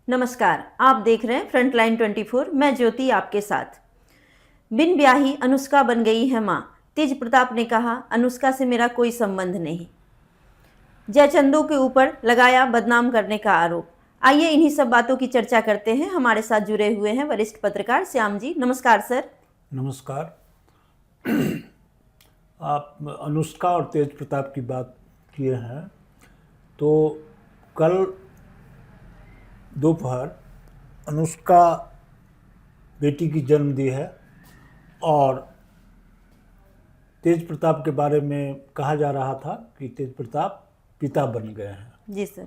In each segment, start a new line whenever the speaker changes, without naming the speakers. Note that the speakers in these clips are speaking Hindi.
नमस्कार, आप देख रहे हैं फ्रंटलाइन 24। मैं ज्योति आपके साथ। बिन ब्याही अनुष्का बन गई है मां। तेज प्रताप ने कहा, अनुष्का से मेरा कोई संबंध नहीं। जयचंदो के ऊपर लगाया बदनाम करने का आरोप। आइए इन्हीं सब बातों की चर्चा करते हैं। हमारे साथ जुड़े हुए हैं वरिष्ठ पत्रकार श्याम जी। नमस्कार सर।
नमस्कार। आप अनुष्का और तेज प्रताप की बात किए हैं, तो कल दोपहर अनुष्का बेटी की जन्म दी है और तेज प्रताप के बारे में कहा जा रहा था कि तेज प्रताप पिता बन गए हैं।
जी सर।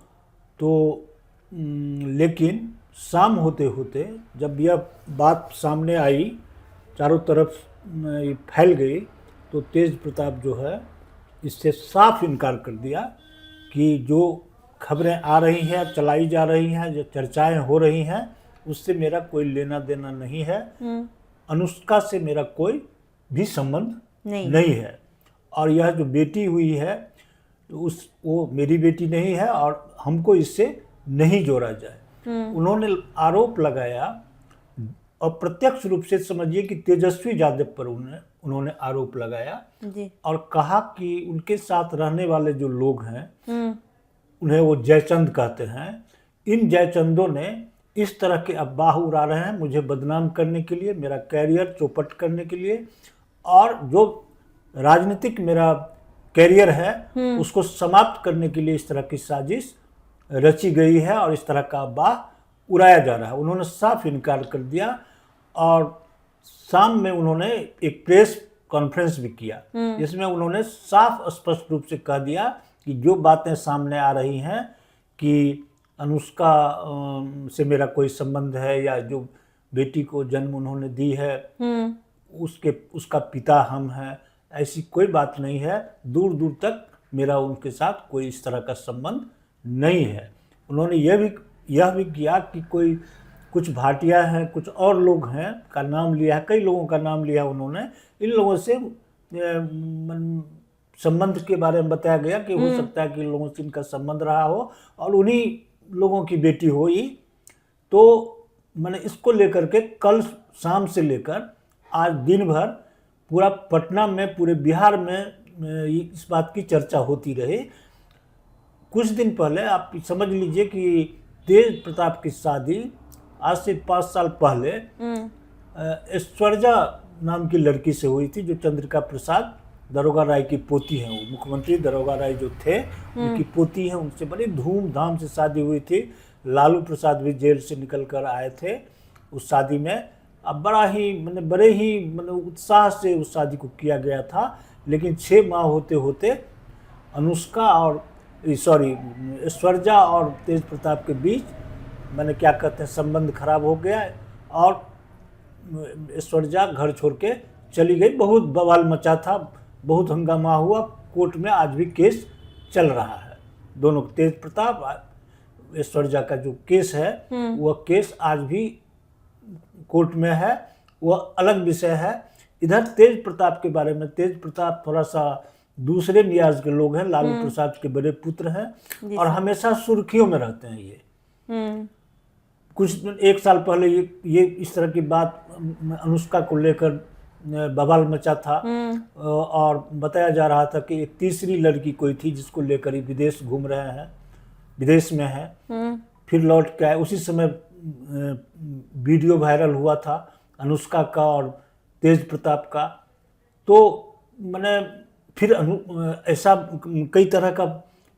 तो लेकिन शाम होते होते जब यह बात सामने आई, चारों तरफ फैल गई, तो तेज प्रताप जो है इससे साफ इनकार कर दिया कि जो खबरें आ रही हैं, चलाई जा रही हैं, जो चर्चाएं हो रही हैं, उससे मेरा कोई लेना देना नहीं है। अनुष्का से मेरा कोई भी संबंध नहीं है। और यह जो बेटी हुई है तो वो मेरी बेटी नहीं है और हमको इससे नहीं जोड़ा जाए। उन्होंने आरोप लगाया और प्रत्यक्ष रूप से समझिए कि तेजस्वी यादव पर उन्होंने आरोप लगाया
जी।
और कहा कि उनके साथ रहने वाले जो लोग हैं उन्हें वो जयचंद कहते हैं। इन जयचंदों ने इस तरह के अफवाह उड़ा रहे हैं मुझे बदनाम करने के लिए, मेरा कैरियर चौपट करने के लिए, और जो राजनीतिक मेरा कैरियर है उसको समाप्त करने के लिए इस तरह की साजिश रची गई है और इस तरह का अफवाह उड़ाया जा रहा है। उन्होंने साफ इनकार कर दिया और शाम में उन्होंने एक प्रेस कॉन्फ्रेंस भी किया जिसमें उन्होंने साफ स्पष्ट रूप से कह दिया कि जो बातें सामने आ रही हैं कि अनुष्का से मेरा कोई संबंध है या जो बेटी को जन्म उन्होंने दी है उसका पिता हम हैं, ऐसी कोई बात नहीं है। दूर दूर तक मेरा उनके साथ कोई इस तरह का संबंध नहीं है। उन्होंने यह भी किया कि कुछ भाटिया हैं, कुछ और लोग हैं का नाम लिया है, कई लोगों का नाम लिया उन्होंने। इन लोगों से संबंध के बारे में बताया गया कि हो सकता है कि लोगों से इनका संबंध रहा हो और उन्हीं लोगों की बेटी हो ही। तो मैंने इसको लेकर के कल शाम से लेकर आज दिन भर पूरा पटना में, पूरे बिहार में इस बात की चर्चा होती रही। कुछ दिन पहले आप समझ लीजिए कि तेज प्रताप की शादी आज से 5 साल पहले ऐश्वर्या नाम की लड़की से हुई थी, जो चंद्रिका प्रसाद दरोगा राय की पोती हैं। वो मुख्यमंत्री दरोगा राय जो थे उनकी पोती हैं। उनसे बड़ी धूमधाम से शादी हुई थी। लालू प्रसाद भी जेल से निकल कर आए थे उस शादी में। अब बड़े ही उत्साह से उस शादी को किया गया था। लेकिन 6 माह होते होते ऐश्वर्या और तेज प्रताप के बीच क्या कहते हैं संबंध खराब हो गया और ऐश्वर्या घर छोड़ के चली गई। बहुत बवाल मचा था, बहुत हंगामा हुआ। कोर्ट में आज भी केस चल रहा है। दोनों तेज प्रताप ऐश्वर्या का जो केस है वह केस आज भी कोर्ट में है, वह अलग विषय है। इधर तेज प्रताप के बारे में, तेज प्रताप थोड़ा सा दूसरे मियाज के लोग हैं, लालू प्रसाद के बड़े पुत्र हैं और हमेशा सुर्खियों में रहते हैं। ये कुछ 1 साल पहले ये इस तरह की बात अनुष्का को लेकर बवाल मचा था और बताया जा रहा था कि एक तीसरी लड़की कोई थी जिसको लेकर ही विदेश घूम रहे हैं, विदेश में है, फिर लौट के आए। उसी समय वीडियो वायरल हुआ था अनुष्का का और तेज प्रताप का। तो फिर ऐसा कई तरह का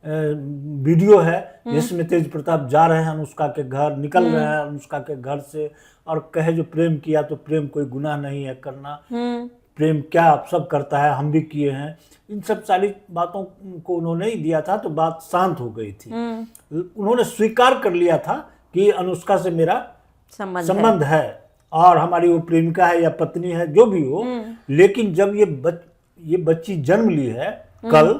वीडियो है जिसमें तेज प्रताप जा रहे हैं अनुष्का के घर, निकल रहे हैं अनुष्का के घर से और कहे जो प्रेम किया तो प्रेम कोई गुनाह नहीं है करना, प्रेम क्या आप सब करता है, हम भी किए हैं। इन सब सारी बातों को उन्होंने ही दिया था तो बात शांत हो गई थी। उन्होंने स्वीकार कर लिया था कि अनुष्का से मेरा संबंध है और हमारी वो प्रेमिका है या पत्नी है, जो भी हो। लेकिन जब ये बच्ची जन्म ली है कल,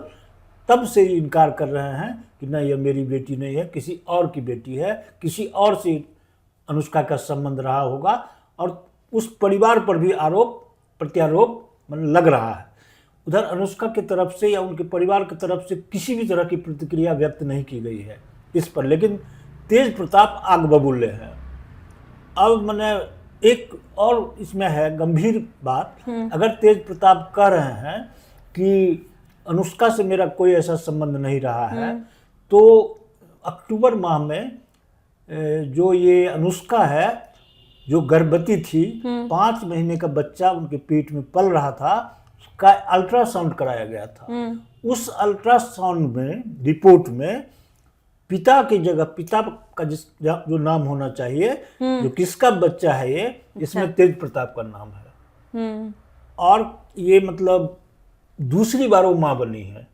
तब से इनकार कर रहे हैं कि नहीं, यह मेरी बेटी नहीं है, किसी और की बेटी है, किसी और से अनुष्का का संबंध रहा होगा। और उस परिवार पर भी आरोप प्रत्यारोप लग रहा है। उधर अनुष्का की तरफ से या उनके परिवार की तरफ से किसी भी तरह की प्रतिक्रिया व्यक्त नहीं की गई है इस पर। लेकिन तेज प्रताप आग बबूले हैं। अब मैंने एक और इसमें है गंभीर बात, अगर तेज प्रताप कह रहे हैं कि अनुष्का से मेरा कोई ऐसा संबंध नहीं रहा है, तो अक्टूबर माह में जो ये अनुष्का है, जो गर्भवती थी, 5 महीने का बच्चा उनके पेट में पल रहा था, उसका अल्ट्रासाउंड कराया गया था। उस अल्ट्रासाउंड में रिपोर्ट में पिता की जगह, पिता का जो नाम होना चाहिए, जो किसका बच्चा है ये, इसमें तेज प्रताप का नाम है। और ये मतलब दूसरी बार वो माँ बनी है।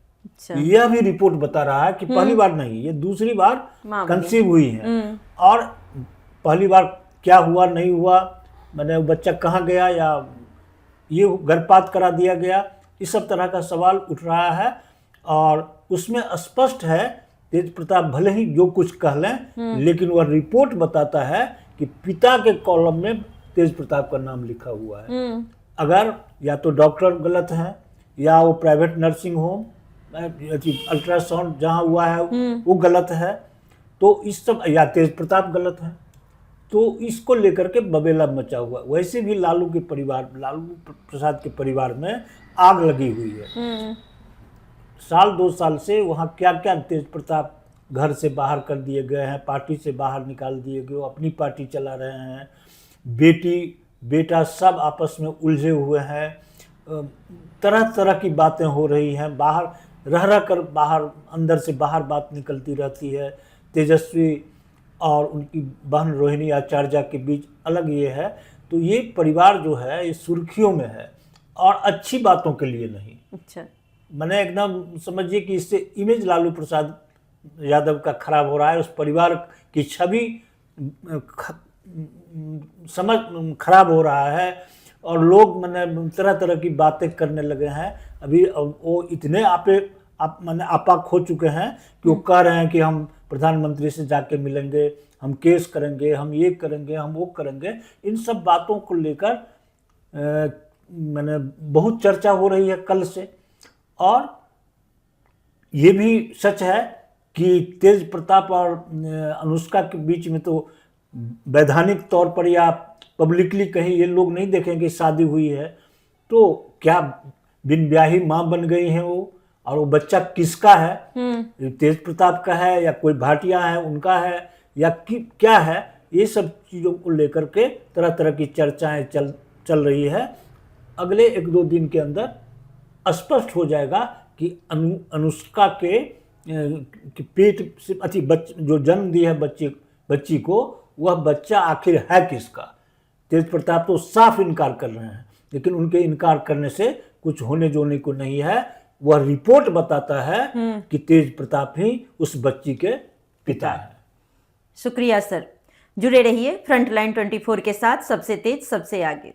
यह भी रिपोर्ट बता रहा है कि पहली बार नहीं, ये दूसरी बार कंसीव हुई है। और पहली बार क्या हुआ नहीं हुआ, मैंने वो बच्चा कहाँ गया, या ये गर्भपात करा दिया गया, इस सब तरह का सवाल उठ रहा है। और उसमें स्पष्ट है, तेज प्रताप भले ही जो कुछ कह लें, लेकिन वह रिपोर्ट बताता है कि पिता के कॉलम में तेज प्रताप का नाम लिखा हुआ है। अगर या तो डॉक्टर गलत है, या वो प्राइवेट नर्सिंग होम अल्ट्रासाउंड जहाँ हुआ है वो गलत है, तो इस सब, या तेज प्रताप गलत है, तो इसको लेकर के बबेला मचा हुआ। वैसे भी लालू प्रसाद के परिवार में आग लगी हुई है। साल 2 साल से वहाँ क्या क्या तेज प्रताप घर से बाहर कर दिए गए हैं, पार्टी से बाहर निकाल दिए गए, वो अपनी पार्टी चला रहे हैं, बेटी बेटा सब आपस में उलझे हुए हैं, तरह तरह की बातें हो रही हैं, बाहर रह कर बाहर, अंदर से बाहर बात निकलती रहती है। तेजस्वी और उनकी बहन रोहिणी आचार्य के बीच अलग ये है। तो ये परिवार जो है ये सुर्खियों में है, और अच्छी बातों के लिए नहीं।
अच्छा, मैंने
एकदम समझिए कि इससे इमेज लालू प्रसाद यादव का खराब हो रहा है, उस परिवार की छवि समझ खराब हो रहा है, और लोग मैंने तरह तरह की बातें करने लगे हैं। अभी वो इतने आपाक हो चुके हैं कि वो कह रहे हैं कि हम प्रधानमंत्री से जाके मिलेंगे, हम केस करेंगे, हम ये करेंगे, हम वो करेंगे। इन सब बातों को लेकर मैंने बहुत चर्चा हो रही है कल से। और ये भी सच है कि तेज प्रताप और अनुष्का के बीच में तो वैधानिक तौर पर या पब्लिकली कहीं ये लोग नहीं देखेंगे शादी हुई है, तो क्या बिन ब्याही माँ बन गई हैं वो, और वो बच्चा किसका है, तेज प्रताप का है या कोई भाटिया है उनका है, या क्या है, ये सब चीज़ों को लेकर के तरह तरह की चर्चाएं चल रही है। अगले 1-2 दिन के अंदर स्पष्ट हो जाएगा कि अनुष्का के पेट से जो जन्म दी है बच्ची को, वह बच्चा आखिर है किसका। तेज प्रताप तो साफ इनकार कर रहे हैं, लेकिन उनके इनकार करने से कुछ होने जोने को नहीं है। वह रिपोर्ट बताता है कि तेज प्रताप ही उस बच्ची के पिता है।
शुक्रिया सर, जुड़े रहिए फ्रंटलाइन 24 के साथ, सबसे तेज सबसे आगे।